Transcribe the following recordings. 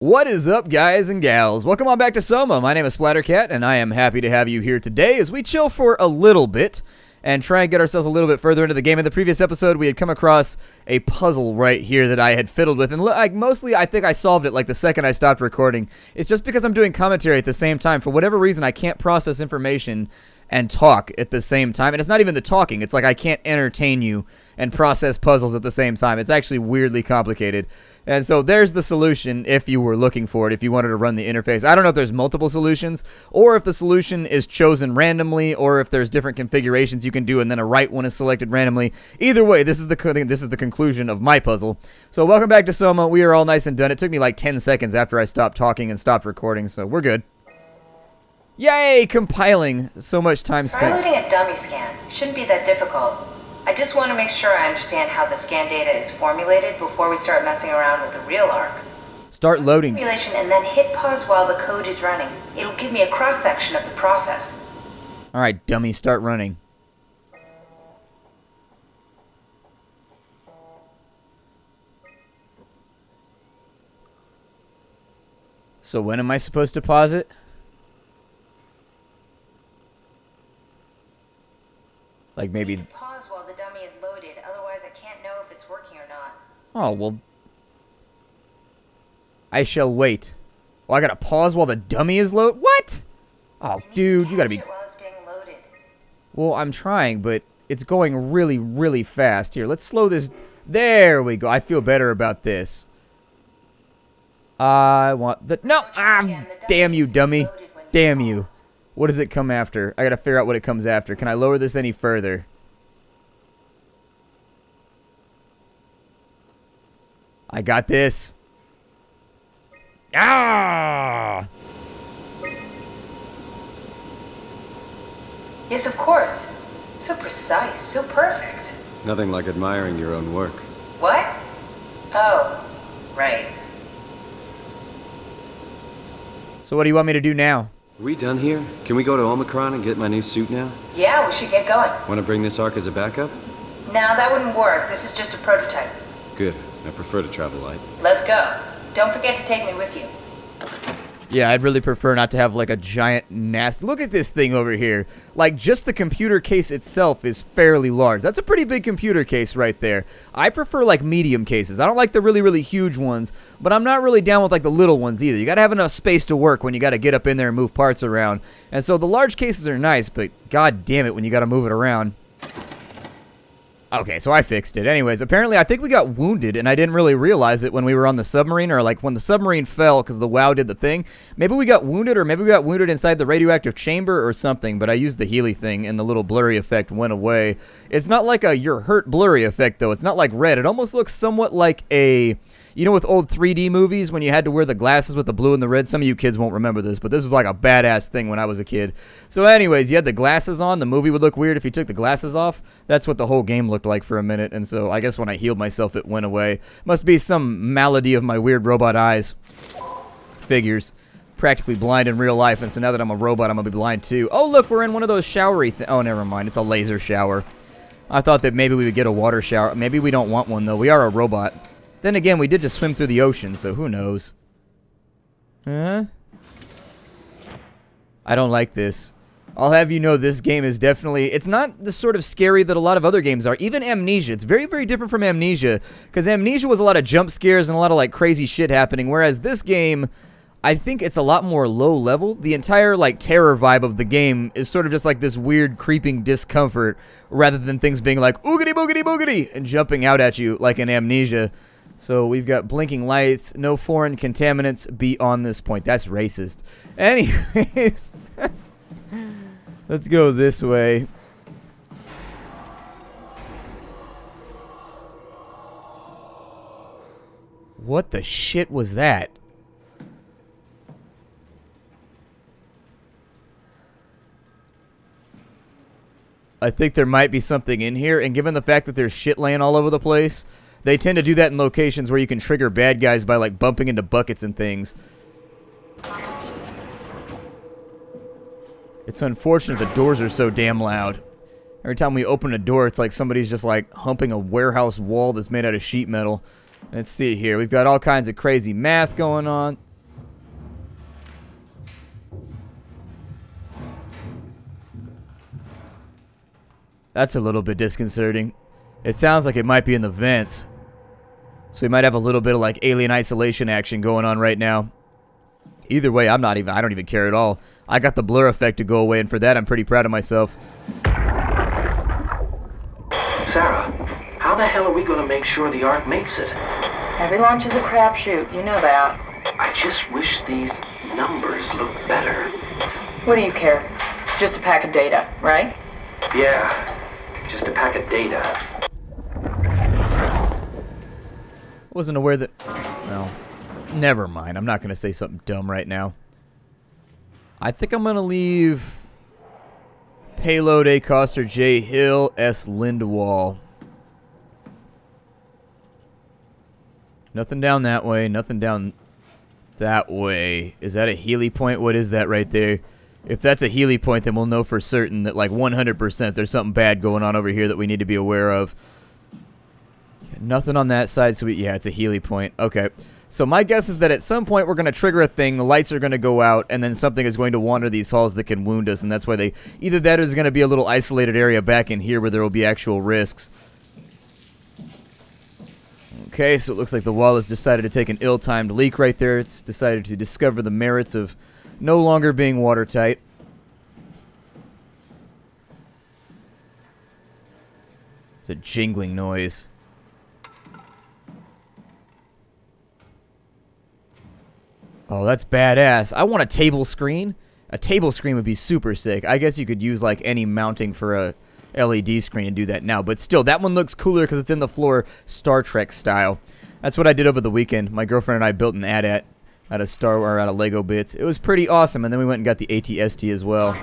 What is up, guys and gals? Welcome on back to Soma. My name is Splattercat, and I am happy to have you here today as we chill for a little bit and try and get ourselves a little bit further into the game. In the previous episode, we had come across a puzzle right here that I had fiddled with, and mostly I think I solved it like the second I stopped recording. It's just because I'm doing commentary at the same time. For whatever reason, I can't process information and talk at the same time. And it's not even the talking. It's like I can't entertain you and process puzzles at the same time. It's actually weirdly complicated. And so there's the solution if you were looking for it, if you wanted to run the interface. I don't know if there's multiple solutions, or if the solution is chosen randomly, or if there's different configurations you can do and then a right one is selected randomly. Either way, this is the conclusion of my puzzle. So welcome back to Soma. We are all nice and done. It took me like 10 seconds after I stopped talking and stopped recording, so we're good. Yay! Compiling. So much time spent. Try loading a dummy scan. Shouldn't be that difficult. I just want to make sure I understand how the scan data is formulated before we start messing around with the real ARC. Start loading. Simulation and then hit pause while the code is running. It'll give me a cross-section of the process. Alright, dummy, start running. So when am I supposed to pause it? Like maybe... You need to pause while the dummy is loaded, otherwise I can't know if it's working or not. Oh, well... I shall wait. Well, I gotta pause while the dummy is loaded? What? Oh, dude, you gotta be... While it's being loaded. Well, I'm trying, but it's going really, really fast. Here, let's slow this... There we go. I feel better about this. I want the... No! Ah, damn you, dummy. Damn you. What does it come after? I gotta figure out what it comes after. Can I lower this any further? I got this. Ah! Yes, of course. So precise, so perfect. Nothing like admiring your own work. What? Oh, right. So what do you want me to do now? Are we done here? Can we go to Omicron and get my new suit now? Yeah, we should get going. Want to bring this arc as a backup? No, that wouldn't work. This is just a prototype. Good. I prefer to travel light. Let's go. Don't forget to take me with you. Yeah, I'd really prefer not to have like a giant nasty... Look at this thing over here. Like, just the computer case itself is fairly large. That's a pretty big computer case right there. I prefer like medium cases. I don't like the really, really huge ones, but I'm not really down with like the little ones either. You gotta have enough space to work when you gotta get up in there and move parts around. And so the large cases are nice, but god damn it when you gotta move it around. Okay, so I fixed it. Anyways, apparently I think we got wounded, and I didn't really realize it when we were on the submarine, or like when the submarine fell because the WoW did the thing. Maybe we got wounded, or maybe we got wounded inside the radioactive chamber or something, but I used the Healy thing, and the little blurry effect went away. It's not like a you're hurt blurry effect, though. It's not like red. It almost looks somewhat like a... You know, with old 3D movies, when you had to wear the glasses with the blue and the red, some of you kids won't remember this, but this was like a badass thing when I was a kid. So anyways, you had the glasses on. The movie would look weird if you took the glasses off. That's what the whole game looked like for a minute, and so I guess when I healed myself, it went away. Must be some malady of my weird robot eyes. Figures. Practically blind in real life, and so now that I'm a robot, I'm gonna be blind too. Oh, look, we're in one of those showery things. Oh, never mind. It's a laser shower. I thought that maybe we would get a water shower. Maybe we don't want one, though. We are a robot. Then again, we did just swim through the ocean, so who knows? Huh? I don't like this. I'll have you know this game is definitely... It's not the sort of scary that a lot of other games are. Even Amnesia. It's very, very different from Amnesia. Because Amnesia was a lot of jump scares and a lot of, like, crazy shit happening. Whereas this game, I think it's a lot more low level. The entire, like, terror vibe of the game is sort of just like this weird, creeping discomfort. Rather than things being like, oogity boogity boogity, and jumping out at you like in Amnesia. So we've got blinking lights, no foreign contaminants beyond this point. That's racist. Anyways, let's go this way. What the shit was that? I think there might be something in here, and given the fact that there's shit laying all over the place... They tend to do that in locations where you can trigger bad guys by, like, bumping into buckets and things. It's unfortunate the doors are so damn loud. Every time we open a door, it's like somebody's just, like, humping a warehouse wall that's made out of sheet metal. Let's see here. We've got all kinds of crazy math going on. That's a little bit disconcerting. It sounds like it might be in the vents. So we might have a little bit of like alien isolation action going on right now. Either way, I don't even care at all. I got the blur effect to go away, and for that I'm pretty proud of myself. Sarah, how the hell are we going to make sure the Ark makes it? Every launch is a crapshoot, you know that. I just wish these numbers looked better. What do you care? It's just a pack of data, right? Yeah, just a pack of data. Wasn't aware that... Well, never mind. I'm not going to say something dumb right now. I think I'm going to leave payload A. Coster, J. Hill, S. Lindwall. Nothing down that way. Nothing down that way. Is that a Healy point? What is that right there? If that's a Healy point, then we'll know for certain that, like, 100% there's something bad going on over here that we need to be aware of. Nothing on that side, so yeah, it's a Healy point. Okay. So my guess is that at some point we're going to trigger a thing, the lights are going to go out, and then something is going to wander these halls that can wound us, and that's why they... Either that or there's going to be a little isolated area back in here where there will be actual risks. Okay, so it looks like the wall has decided to take an ill-timed leak right there. It's decided to discover the merits of no longer being watertight. It's a jingling noise. Oh, that's badass. I want a table screen. A table screen would be super sick. I guess you could use like any mounting for a LED screen and do that now. But still, that one looks cooler because it's in the floor Star Trek style. That's what I did over the weekend. My girlfriend and I built an AT-AT out of Lego bits. It was pretty awesome. And then we went and got the AT-ST as well.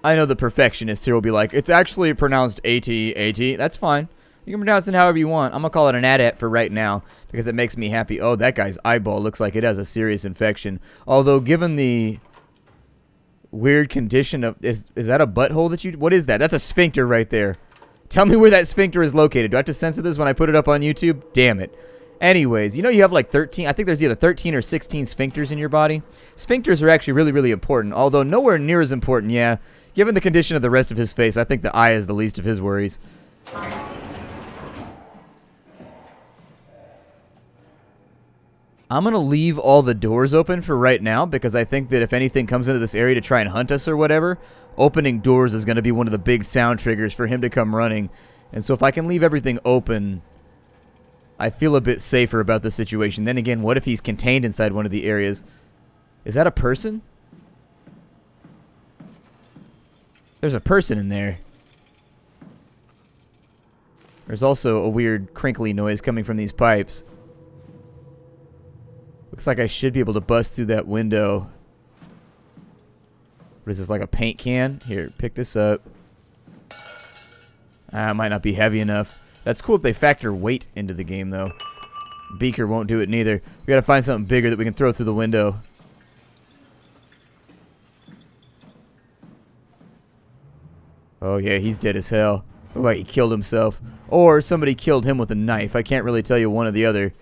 I know the perfectionists here will be like, it's actually pronounced AT-AT. That's fine. You can pronounce it however you want. I'm going to call it an AT-AT for right now because it makes me happy. Oh, that guy's eyeball looks like it has a serious infection. Although, given the weird condition of... Is that a butthole that you... What is that? That's a sphincter right there. Tell me where that sphincter is located. Do I have to censor this when I put it up on YouTube? Damn it. Anyways, you know you have like 13... I think there's either 13 or 16 sphincters in your body. Sphincters are actually really, really important. Although nowhere near as important, yeah. Given the condition of the rest of his face, I think the eye is the least of his worries. I'm going to leave all the doors open for right now because I think that if anything comes into this area to try and hunt us or whatever, opening doors is going to be one of the big sound triggers for him to come running. And so if I can leave everything open, I feel a bit safer about the situation. Then again, what if he's contained inside one of the areas? Is that a person? There's a person in there. There's also a weird crinkly noise coming from these pipes. Looks like I should be able to bust through that window. What is this, like a paint can? Here, pick this up. It might not be heavy enough. That's cool that they factor weight into the game, though. Beaker won't do it neither. We gotta find something bigger that we can throw through the window. Oh, yeah, he's dead as hell. Look like he killed himself. Or somebody killed him with a knife. I can't really tell you one or the other.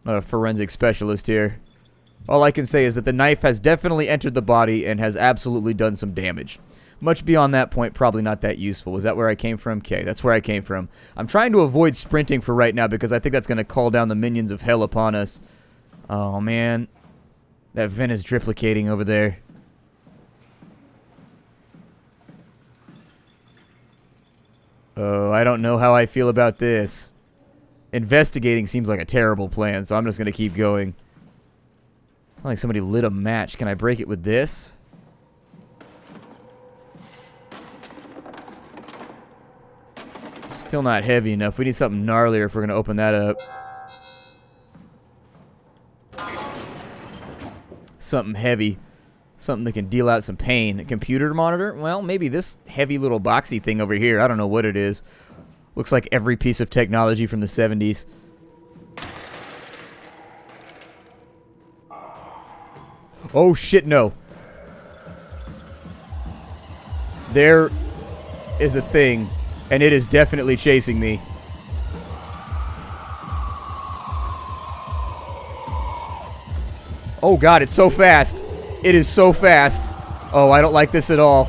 Not a forensic specialist here. All I can say is that the knife has definitely entered the body and has absolutely done some damage. Much beyond that point, probably not that useful. Is that where I came from? Okay, that's where I came from. I'm trying to avoid sprinting for right now because I think that's going to call down the minions of hell upon us. Oh, man. That vent is driplicating over there. Oh, I don't know how I feel about this. Investigating seems like a terrible plan, so I'm just going to keep going. Like somebody lit a match. Can I break it with this? Still not heavy enough. We need something gnarlier if we're going to open that up. Something heavy. Something that can deal out some pain. A computer monitor? Well, maybe this heavy little boxy thing over here. I don't know what it is. Looks like every piece of technology from the 70s. Oh, shit, no. There is a thing, and it is definitely chasing me. Oh, God, it's so fast. It is so fast. Oh, I don't like this at all.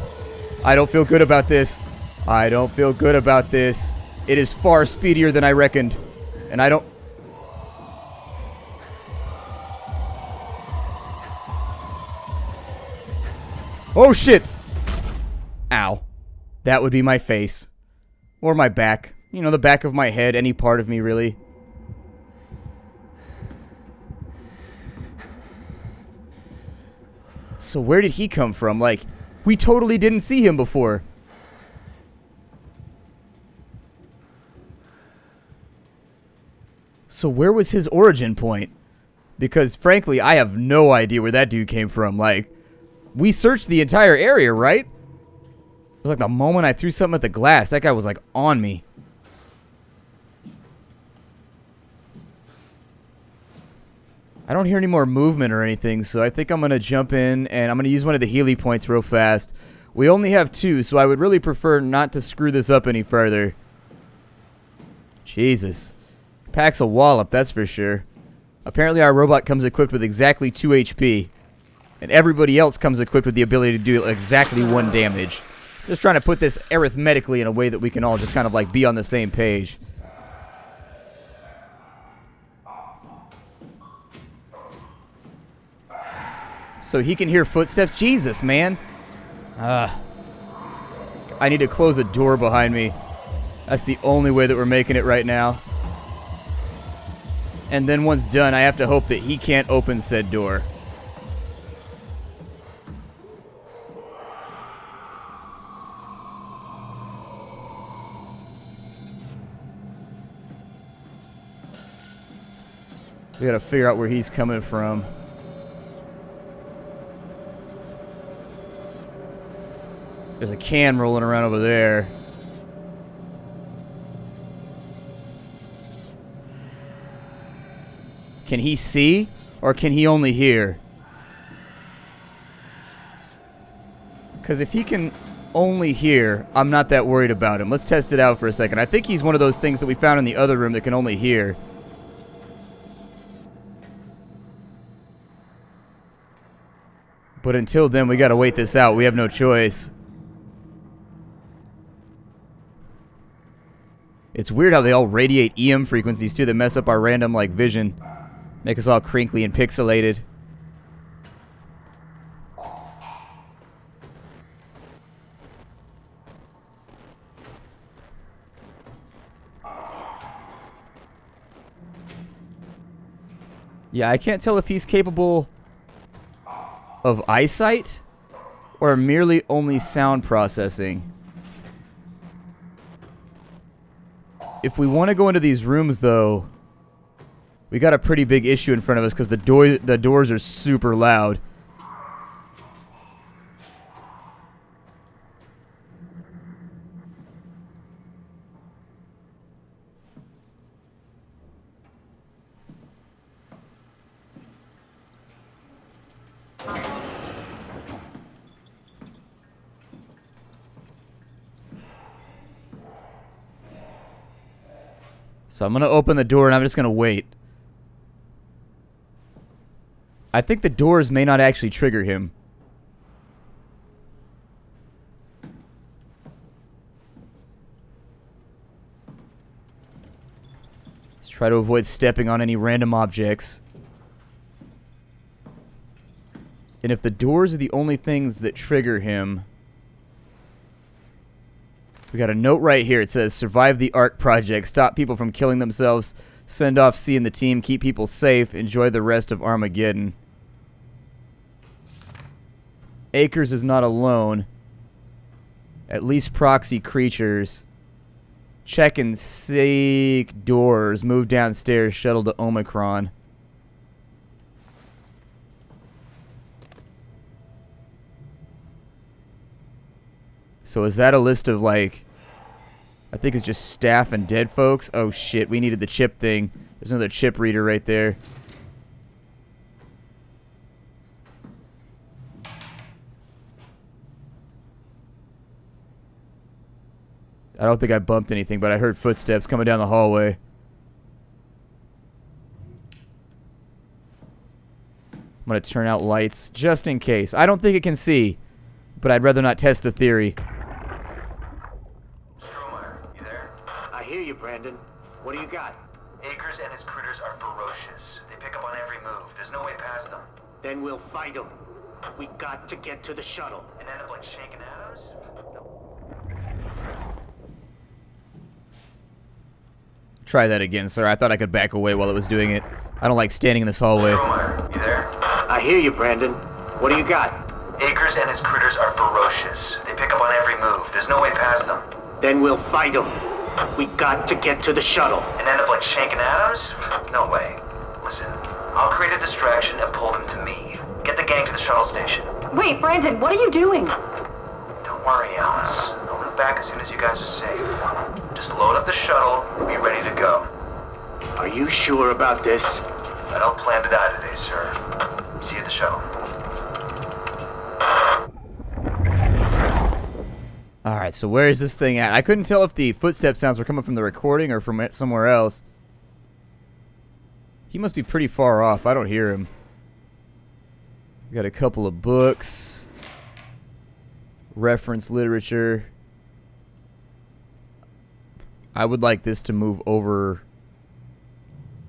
I don't feel good about this. I don't feel good about this. It is far speedier than I reckoned. And I don't... Oh, shit! Ow. That would be my face. Or my back. You know, the back of my head. Any part of me, really. So where did he come from? Like, we totally didn't see him before. So where was his origin point? Because, frankly, I have no idea where that dude came from. Like, we searched the entire area, right? It was like the moment I threw something at the glass, that guy was, like, on me. I don't hear any more movement or anything, so I think I'm going to jump in, and I'm going to use one of the Healy points real fast. We only have 2, so I would really prefer not to screw this up any further. Jesus. Packs a wallop, that's for sure. Apparently our robot comes equipped with exactly 2 HP. And everybody else comes equipped with the ability to do exactly 1 damage. Just trying to put this arithmetically in a way that we can all just kind of like be on the same page. So he can hear footsteps? Jesus, man. I need to close a door behind me. That's the only way that we're making it right now. And then once done, I have to hope that he can't open said door. We gotta figure out where he's coming from. There's a can rolling around over there. Can he see? Or can he only hear? Because if he can only hear, I'm not that worried about him. Let's test it out for a second. I think he's one of those things that we found in the other room that can only hear. But until then, we gotta wait this out. We have no choice. It's weird how they all radiate EM frequencies too that mess up our random like vision. Make us all crinkly and pixelated. Yeah, I can't tell if he's capable of eyesight or merely only sound processing. If we want to go into these rooms, though, we got a pretty big issue in front of us because the doors are super loud. So I'm going to open the door and I'm just going to wait. I think the doors may not actually trigger him. Let's try to avoid stepping on any random objects. And if the doors are the only things that trigger him... We got a note right here. It says, survive the ARC project. Stop people from killing themselves. Send off C and the team. Keep people safe. Enjoy the rest of Armageddon. Akers is not alone. At least proxy creatures. Check and seek doors. Move downstairs. Shuttle to Omicron. So is that a list of, like... I think it's just staff and dead folks. Oh, shit. We needed the chip thing. There's another chip reader right there. I don't think I bumped anything, but I heard footsteps coming down the hallway. I'm gonna turn out lights just in case. I don't think it can see, but I'd rather not test the theory. Stromeyer, you there? I hear you, Brandon. What do you got? Akers and his critters are ferocious. They pick up on every move. There's no way past them. Then we'll fight them. We got to get to the shuttle. And end up like shaking Adams? Try that again, sir. I thought I could back away while it was doing it. I don't like standing in this hallway. Stromeyer, you there? I hear you, Brandon. What do you got? Akers and his critters are ferocious. They pick up on every move. There's no way past them. Then we'll fight them. We got to get to the shuttle. And end up like shanking Adams? No way. Listen, I'll create a distraction and pull them to me. Get the gang to the shuttle station. Wait, Brandon, what are you doing? Don't worry, Alice. I'll loop back as soon as you guys are safe. Just load up the shuttle and be ready to go. Are you sure about this? I don't plan to die today, sir. See you at the shuttle. Alright, so where is this thing at? I couldn't tell if the footstep sounds were coming from the recording or from somewhere else. He must be pretty far off. I don't hear him. We got a couple of books. Reference literature. I would like this to move over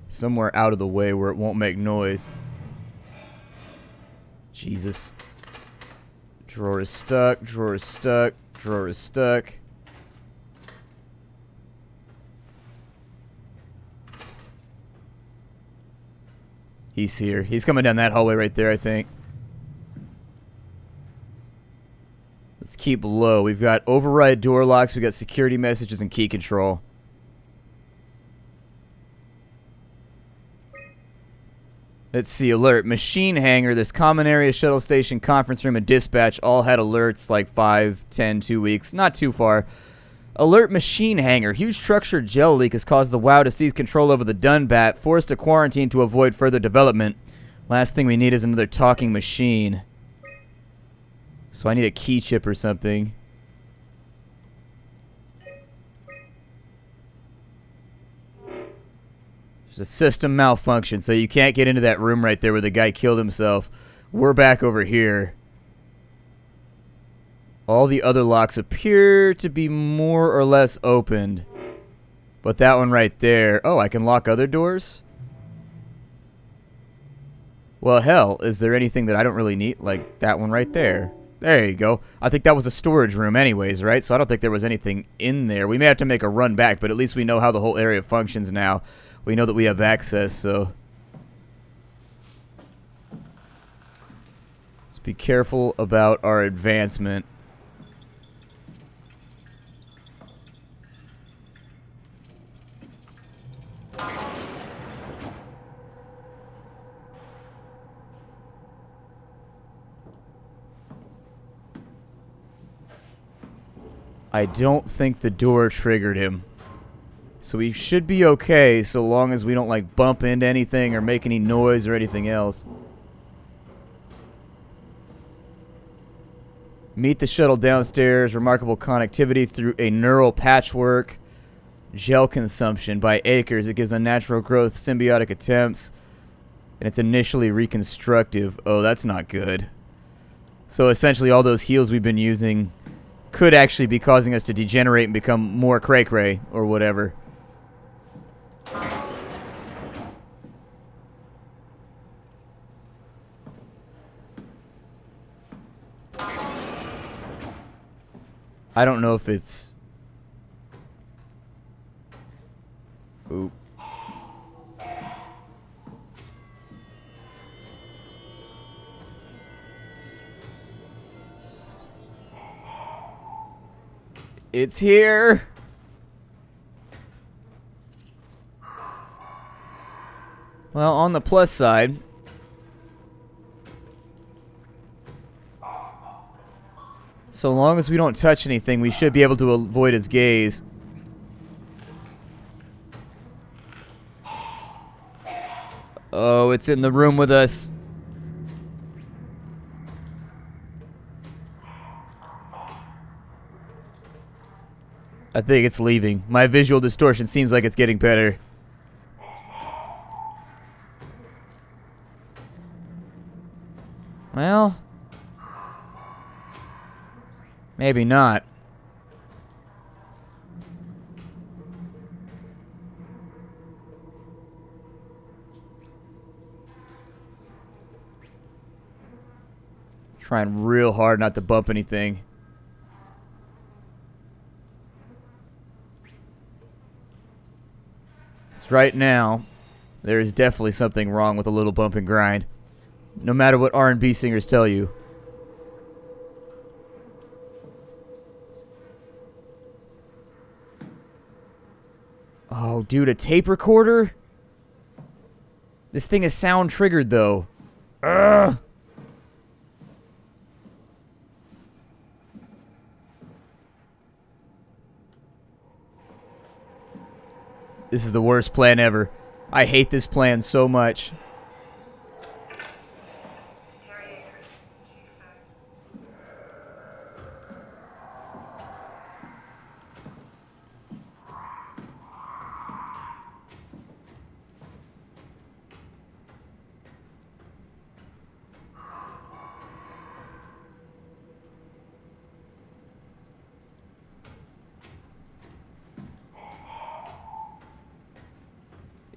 somewhere out of the way where it won't make noise. Jesus. Drawer is stuck, drawer is stuck, drawer is stuck. He's here. He's coming down that hallway right there, I think. Let's keep low. We've got override door locks, we got security messages, and key control. Let's see, alert. Machine hangar, this common area, shuttle station, conference room, and dispatch all had alerts like 5, 10, 2 weeks. Not too far. Alert machine hangar. Huge structure gel leak has caused the WoW to seize control over the Dunbat, forced to quarantine to avoid further development. Last thing we need is another talking machine. So I need a key chip or something. There's a system malfunction, so you can't get into that room right there where the guy killed himself. We're back over here. All the other locks appear to be more or less opened. But that one right there... Oh, I can lock other doors? Well, hell, is there anything that I don't really need? Like that one right there. There you go. I think that was a storage room anyways, right? So I don't think there was anything in there. We may have to make a run back, but at least we know how the whole area functions now. We know that we have access, so... Let's be careful about our advancement. I don't think the door triggered him. So we should be okay so long as we don't like bump into anything or make any noise or anything else. Meet the shuttle downstairs. Remarkable connectivity through a neural patchwork. Gel consumption by acres. It gives unnatural growth, symbiotic attempts. And it's initially reconstructive. Oh, that's not good. So essentially all those heals we've been using could actually be causing us to degenerate and become more cray-cray or whatever. I don't know if it's... Oop. It's here. Well, on the plus side, so long as we don't touch anything, we should be able to avoid his gaze. Oh, it's in the room with us. I think it's leaving. My visual distortion seems like it's getting better. Well, maybe not. Trying real hard not to bump anything. Because right now, there is definitely something wrong with a little bump and grind. No matter what R&B singers tell you. Oh, dude, a tape recorder? This thing is sound triggered, though. Ugh. This is the worst plan ever. I hate this plan so much.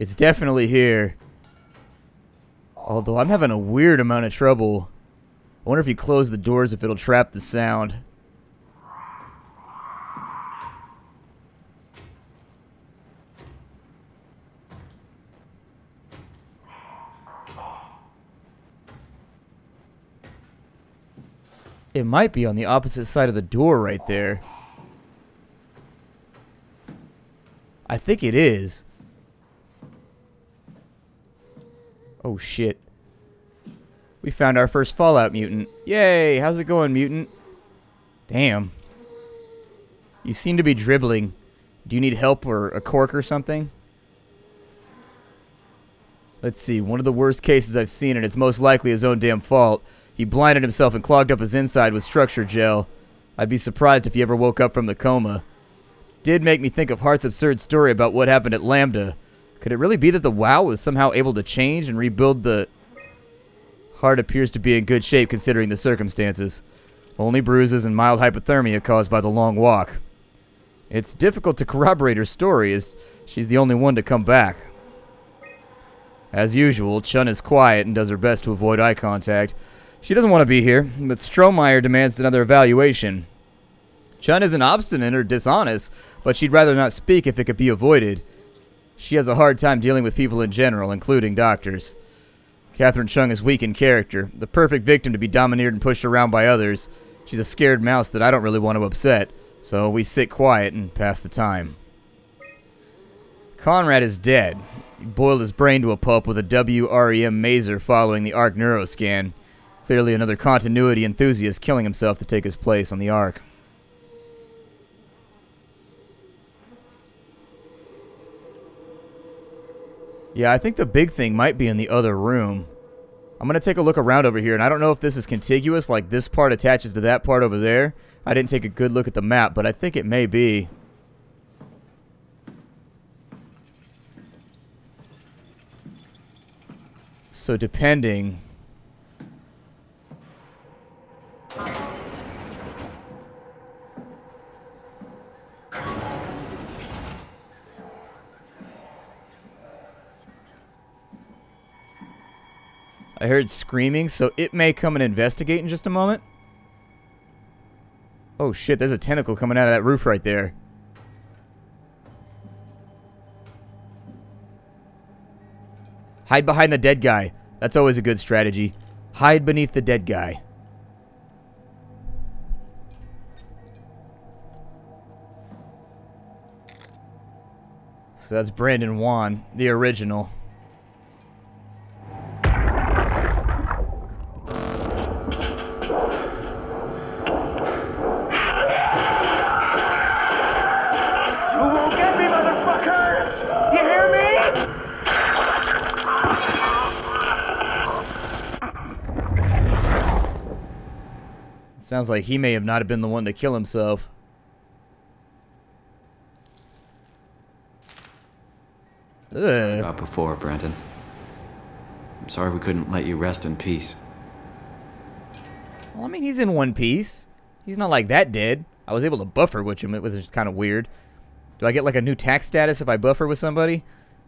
It's definitely here. Although I'm having a weird amount of trouble. I wonder if you close the doors if it'll trap the sound. It might be on the opposite side of the door right there. I think it is. Oh shit. We found our first Fallout mutant. Yay! How's it going, mutant? Damn. You seem to be dribbling. Do you need help or a cork or something? Let's see. One of the worst cases I've seen, and it's most likely his own damn fault. He blinded himself and clogged up his inside with structure gel. I'd be surprised if he ever woke up from the coma. Did make me think of Hart's absurd story about what happened at Lambda. Could it really be that the WoW was somehow able to change and rebuild the... Hart appears to be in good shape considering the circumstances. Only bruises and mild hypothermia caused by the long walk. It's difficult to corroborate her story as she's the only one to come back. As usual, Chun is quiet and does her best to avoid eye contact. She doesn't want to be here, but Strohmeyer demands another evaluation. Chun isn't obstinate or dishonest, but she'd rather not speak if it could be avoided. She has a hard time dealing with people in general, including doctors. Catherine Chung is weak in character, the perfect victim to be domineered and pushed around by others. She's a scared mouse that I don't really want to upset, so we sit quiet and pass the time. Conrad is dead. He boiled his brain to a pulp with a WREM maser following the Ark neuroscan. Clearly another continuity enthusiast killing himself to take his place on the Ark. Yeah, I think the big thing might be in the other room. I'm going to take a look around over here, and I don't know if this is contiguous, like this part attaches to that part over there. I didn't take a good look at the map, but I think it may be. So depending... I heard screaming, so it may come and investigate in just a moment. Oh shit, there's a tentacle coming out of that roof right there. Hide behind the dead guy. That's always a good strategy. Hide beneath the dead guy. So that's Brandon Wan, the original. Sounds like he may have not been the one to kill himself. Ugh. About before, Brandon. I'm sorry we couldn't let you rest in peace. Well, I mean, he's in one piece. He's not like that dead. I was able to buffer with him, which is kind of weird. Do I get like a new tax status if I buffer with somebody?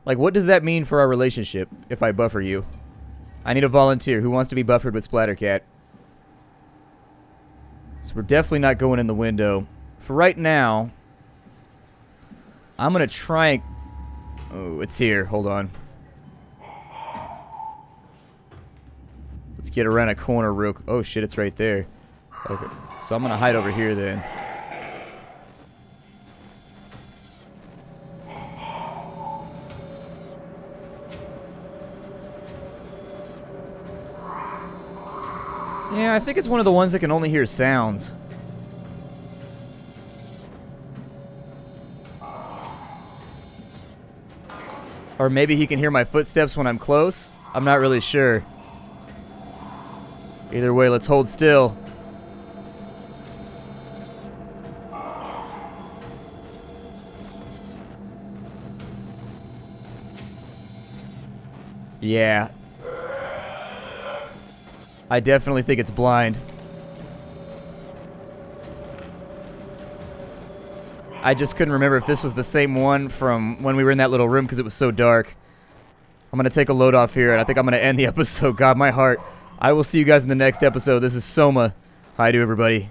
Like, what does that mean for our relationship if I buffer you? I need a volunteer. Who wants to be buffered with Splattercat? So we're definitely not going in the window. For right now, I'm going to try... Oh, it's here. Hold on. Let's get around a corner real... Oh, shit, it's right there. Okay, so I'm going to hide over here then. Yeah, I think it's one of the ones that can only hear sounds. Or maybe he can hear my footsteps when I'm close. I'm not really sure. Either way, let's hold still. Yeah. I definitely think it's blind. I just couldn't remember if this was the same one from when we were in that little room because it was so dark. I'm going to take a load off here, and I think I'm going to end the episode. God, my heart. I will see you guys in the next episode. This is Soma. Hi to everybody.